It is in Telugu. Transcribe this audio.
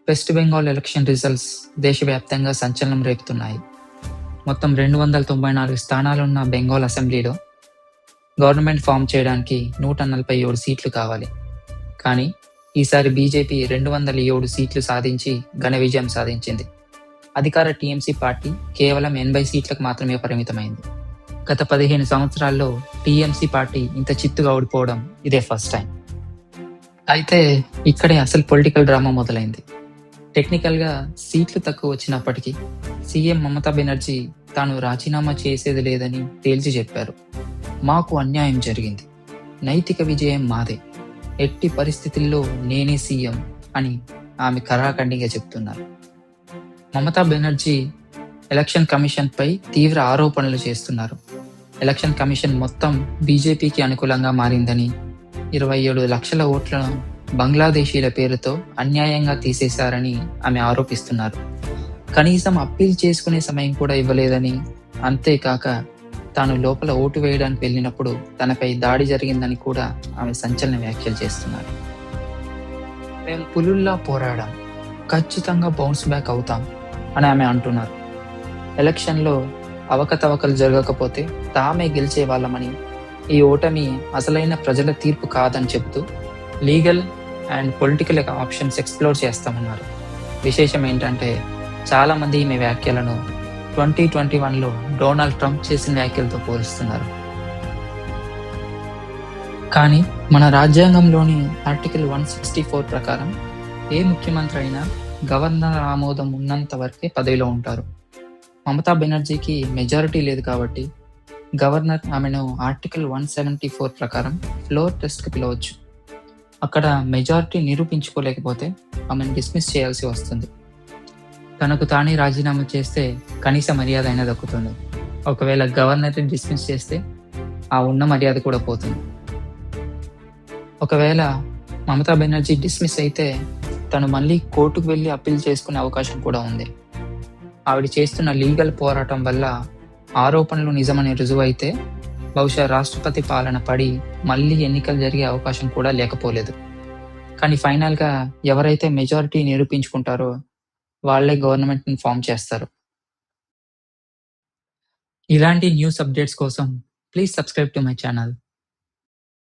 వెస్ట్ బెంగాల్ ఎలక్షన్ రిజల్ట్స్ దేశవ్యాప్తంగా సంచలనం రేపుతున్నాయి. మొత్తం 294 స్థానాలున్న బెంగాల్ అసెంబ్లీలో గవర్నమెంట్ ఫామ్ చేయడానికి 147 సీట్లు కావాలి. కానీ ఈసారి బీజేపీ 207 సీట్లు సాధించి ఘన విజయం సాధించింది. అధికార టీఎంసీ పార్టీ కేవలం 80 సీట్లకు మాత్రమే పరిమితమైంది. గత 15 సంవత్సరాల్లో టీఎంసీ పార్టీ ఇంత చిత్తుగా ఓడిపోవడం ఇదే ఫస్ట్ టైం. అయితే ఇక్కడే అసలు పొలిటికల్ డ్రామా మొదలైంది. టెక్నికల్గా సీట్లు తక్కువ వచ్చినప్పటికీ సీఎం మమతా బెనర్జీ తాను రాజీనామా చేసేది లేదని తేల్చి చెప్పారు. మాకు అన్యాయం జరిగింది, నైతిక విజయం మాదే, ఎట్టి పరిస్థితుల్లో నేనే సీఎం అని ఆమె కరాఖండిగా చెప్తున్నారు. మమతా బెనర్జీ ఎలక్షన్ కమిషన్ పై తీవ్ర ఆరోపణలు చేస్తున్నారు. ఎలక్షన్ కమిషన్ మొత్తం బీజేపీకి అనుకూలంగా మారిందని, 27 లక్షల ఓట్లను బంగ్లాదేశీల పేరుతో అన్యాయంగా తీసేశారని ఆమె ఆరోపిస్తున్నారు. కనీసం అప్పీల్ చేసుకునే సమయం కూడా ఇవ్వలేదని, అంతేకాక తాను లోపల ఓటు వేయడానికి వెళ్ళినప్పుడు తనపై దాడి జరిగిందని కూడా ఆమె సంచలన వ్యాఖ్యలు చేస్తున్నారు. మేము పులుల్లా పోరాడాం, ఖచ్చితంగా బౌన్స్ బ్యాక్ అవుతాం అని ఆమె అంటున్నారు. ఎలక్షన్లో అవకతవకలు జరగకపోతే తామే గెలిచే వాళ్ళమని, ఈ ఓటమి అసలైన ప్రజల తీర్పు కాదని చెబుతూ legal and political options explore చేస్తామన్నారు. విశేషం ఏంటంటే చాలామంది ఈమె వ్యాఖ్యలను 2021లో డొనాల్డ్ ట్రంప్ చేసిన వ్యాఖ్యలతో పోలుస్తున్నారు. కానీ మన రాజ్యాంగంలోని ఆర్టికల్ 164 ప్రకారం ఏ ముఖ్యమంత్రి అయినా గవర్నర్ ఆమోదం ఉన్నంత వరకే పదవిలో ఉంటారు. మమతా బెనర్జీకి మెజారిటీ లేదు కాబట్టి గవర్నర్ ఆమెను ఆర్టికల్ 174 ప్రకారం ఫ్లోర్ టెస్ట్కి పిలవచ్చు. అక్కడ మెజారిటీ నిరూపించుకోలేకపోతే ఆమెను డిస్మిస్ చేయాల్సి వస్తుంది. తనకు తానే రాజీనామా చేస్తే కనీస మర్యాద అయినా దక్కుతుంది. ఒకవేళ గవర్నర్ని డిస్మిస్ చేస్తే ఆ ఉన్న మర్యాద కూడా పోతుంది. ఒకవేళ మమతా బెనర్జీ డిస్మిస్ అయితే తను మళ్ళీ కోర్టుకు వెళ్ళి అప్పీల్ చేసుకునే అవకాశం కూడా ఉంది. ఆవిడ చేస్తున్న లీగల్ పోరాటం వల్ల ఆరోపణలు నిజమని రుజువైతే బహుశా రాష్ట్రపతి పాలన పడి మళ్ళీ ఎన్నికలు జరిగే అవకాశం కూడా లేకపోలేదు. కానీ ఫైనల్గా ఎవరైతే మెజారిటీ నిరూపించుకుంటారో వాళ్ళే గవర్నమెంట్ని ఫామ్ చేస్తారు. ఇలాంటి న్యూస్ అప్డేట్స్ కోసం please subscribe to my channel.